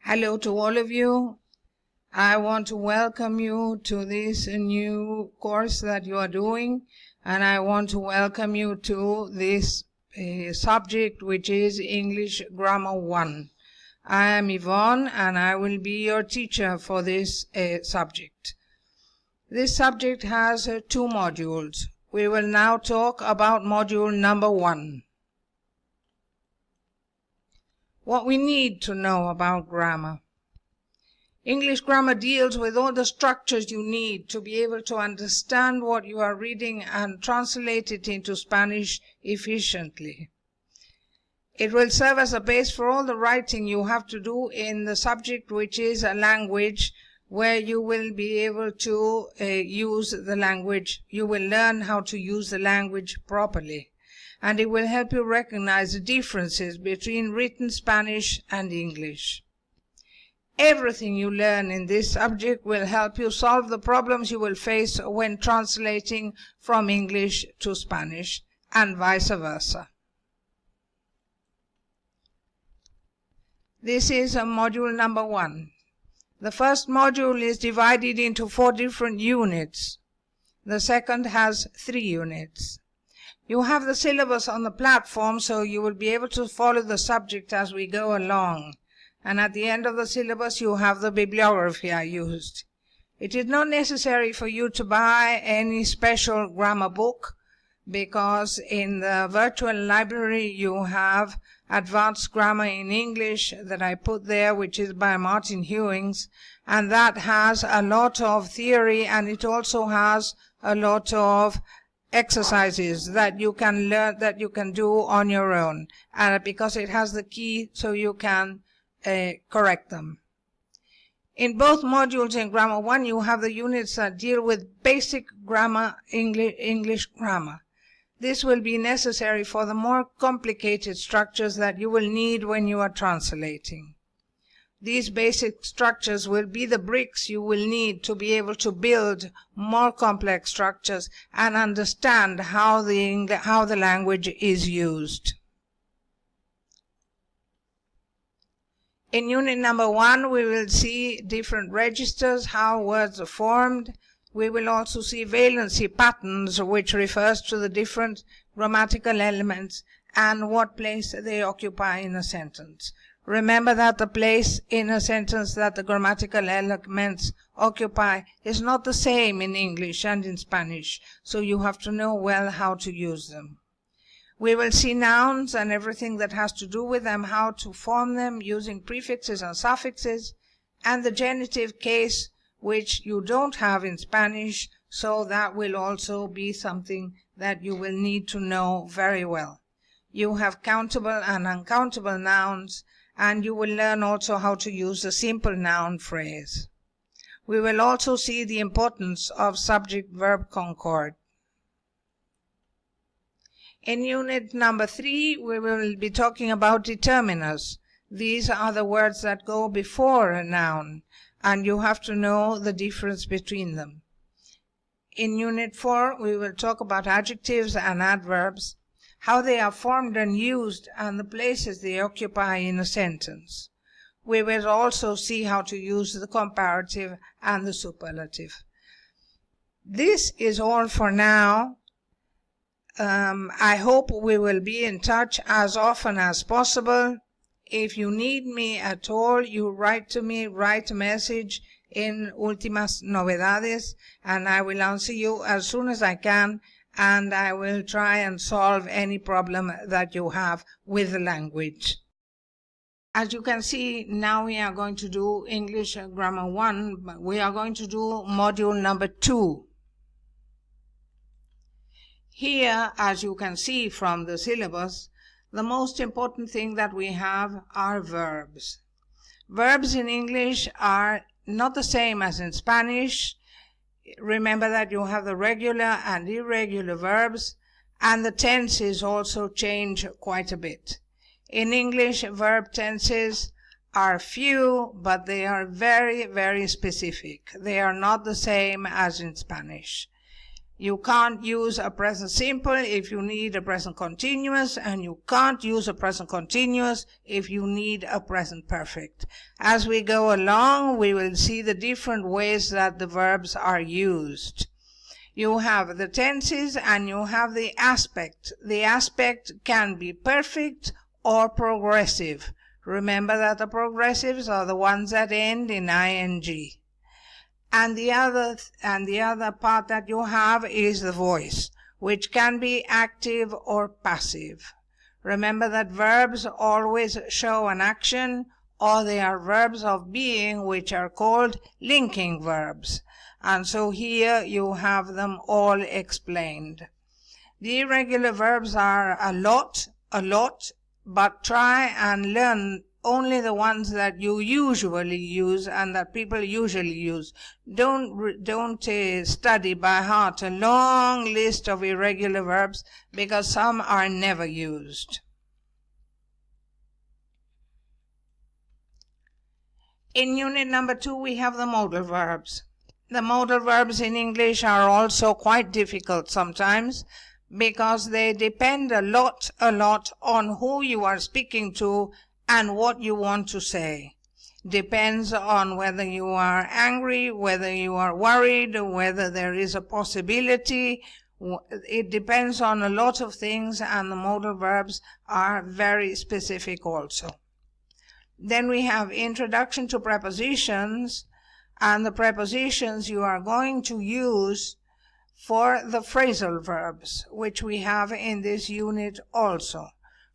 Hello to all of you. I want to welcome you to this new course that you are doing, and I want to welcome you to this subject, which is English Grammar 1. I am Ivonne, and I will be your teacher for this subject. This subject has 2 modules. We will now talk about module number 1. What we need to know about grammar. English grammar deals with all the structures you need to be able to understand what you are reading and translate it into Spanish efficiently. It will serve as a base for all the writing you have to do in the subject, which is a language, where you will be able to use the language. You will learn how to use the language properly. And it will help you recognize the differences between written Spanish and English. Everything you learn in this subject will help you solve the problems you will face when translating from English to Spanish, and vice versa. This is module number 1. The first module is divided into 4 different units. The second has 3 units. You have the syllabus on the platform, so you will be able to follow the subject as we go along. And at the end of the syllabus, you have the bibliography I used. It is not necessary for you to buy any special grammar book, because in the virtual library you have Advanced Grammar in English that I put there, which is by Martin Hewings, and that has a lot of theory, and it also has a lot of exercises that you can learn, that you can do on your own, and because it has the key so you can correct them. In both modules in Grammar 1, you have the units that deal with basic grammar, English grammar. This will be necessary for the more complicated structures that you will need when you are translating. These basic structures will be the bricks you will need to be able to build more complex structures and understand how the language is used. In unit number 1, we will see different registers, how words are formed. We will also see valency patterns, which refers to the different grammatical elements and what place they occupy in a sentence. Remember that the place in a sentence that the grammatical elements occupy is not the same in English and in Spanish, so you have to know well how to use them. We will see nouns and everything that has to do with them, how to form them using prefixes and suffixes, and the genitive case, which you don't have in Spanish, so that will also be something that you will need to know very well. You have countable and uncountable nouns, and you will learn also how to use the simple noun phrase. We will also see the importance of subject-verb concord. In unit number 3, we will be talking about determiners. These are the words that go before a noun, and you have to know the difference between them. In unit 4, we will talk about adjectives and adverbs, how they are formed and used, and the places they occupy in a sentence. We will also see how to use the comparative and the superlative. This is all for now. I hope we will be in touch as often as possible. If you need me at all, you write to me, write a message in Últimas Novedades, and I will answer you as soon as I can, and I will try and solve any problem that you have with the language. As you can see, now we are going to do English Grammar 1, but we are going to do module number 2. Here, as you can see from the syllabus, the most important thing that we have are verbs. Verbs in English are not the same as in Spanish. Remember that you have the regular and irregular verbs, and the tenses also change quite a bit. In English, verb tenses are few, but they are very, very specific. They are not the same as in Spanish. You can't use a present simple if you need a present continuous, and you can't use a present continuous if you need a present perfect. As we go along, we will see the different ways that the verbs are used. You have the tenses and you have the aspect. The aspect can be perfect or progressive. Remember that the progressives are the ones that end in ing. And the other part that you have is the voice, which can be active or passive. Remember that verbs always show an action, or they are verbs of being, which are called linking verbs. And so here you have them all explained. The irregular verbs are a lot, but try and learn only the ones that you usually use and that people usually use. Don't study by heart a long list of irregular verbs, because some are never used. In unit number 2, we have the modal verbs. The modal verbs in English are also quite difficult sometimes, because they depend a lot on who you are speaking to and what you want to say. Depends on whether you are angry, whether you are worried, whether there is a possibility. It depends on a lot of things, and the modal verbs are very specific also. Then we have introduction to prepositions, and the prepositions you are going to use for the phrasal verbs, which we have in this unit also.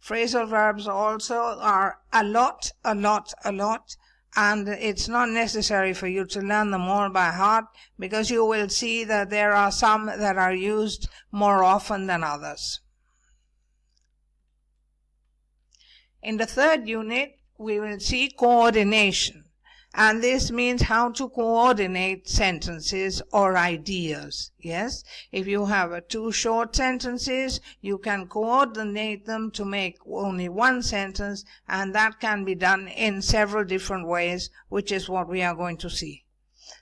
Phrasal verbs also are a lot, and it's not necessary for you to learn them all by heart, because you will see that there are some that are used more often than others. In the third unit, we will see coordination. And this means how to coordinate sentences or ideas. Yes, if you have two short sentences, you can coordinate them to make only one sentence, and that can be done in several different ways, which is what we are going to see.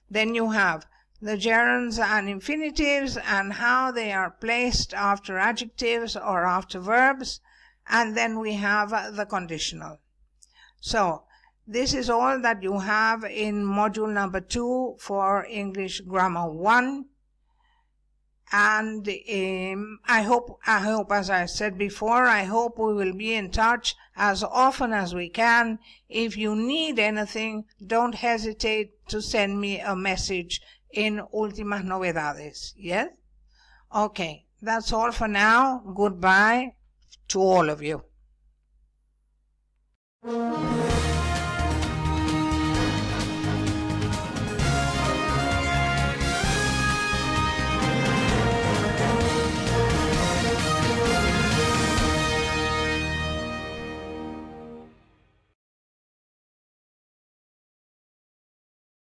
Then you have the gerunds and infinitives and how they are placed after adjectives or after verbs, and then we have the conditional. So this is all that you have in module number 2 for English Grammar 1. And I hope, as I said before, I hope we will be in touch as often as we can. If you need anything, don't hesitate to send me a message in Últimas Novedades. Yes? Okay, that's all for now. Goodbye to all of you.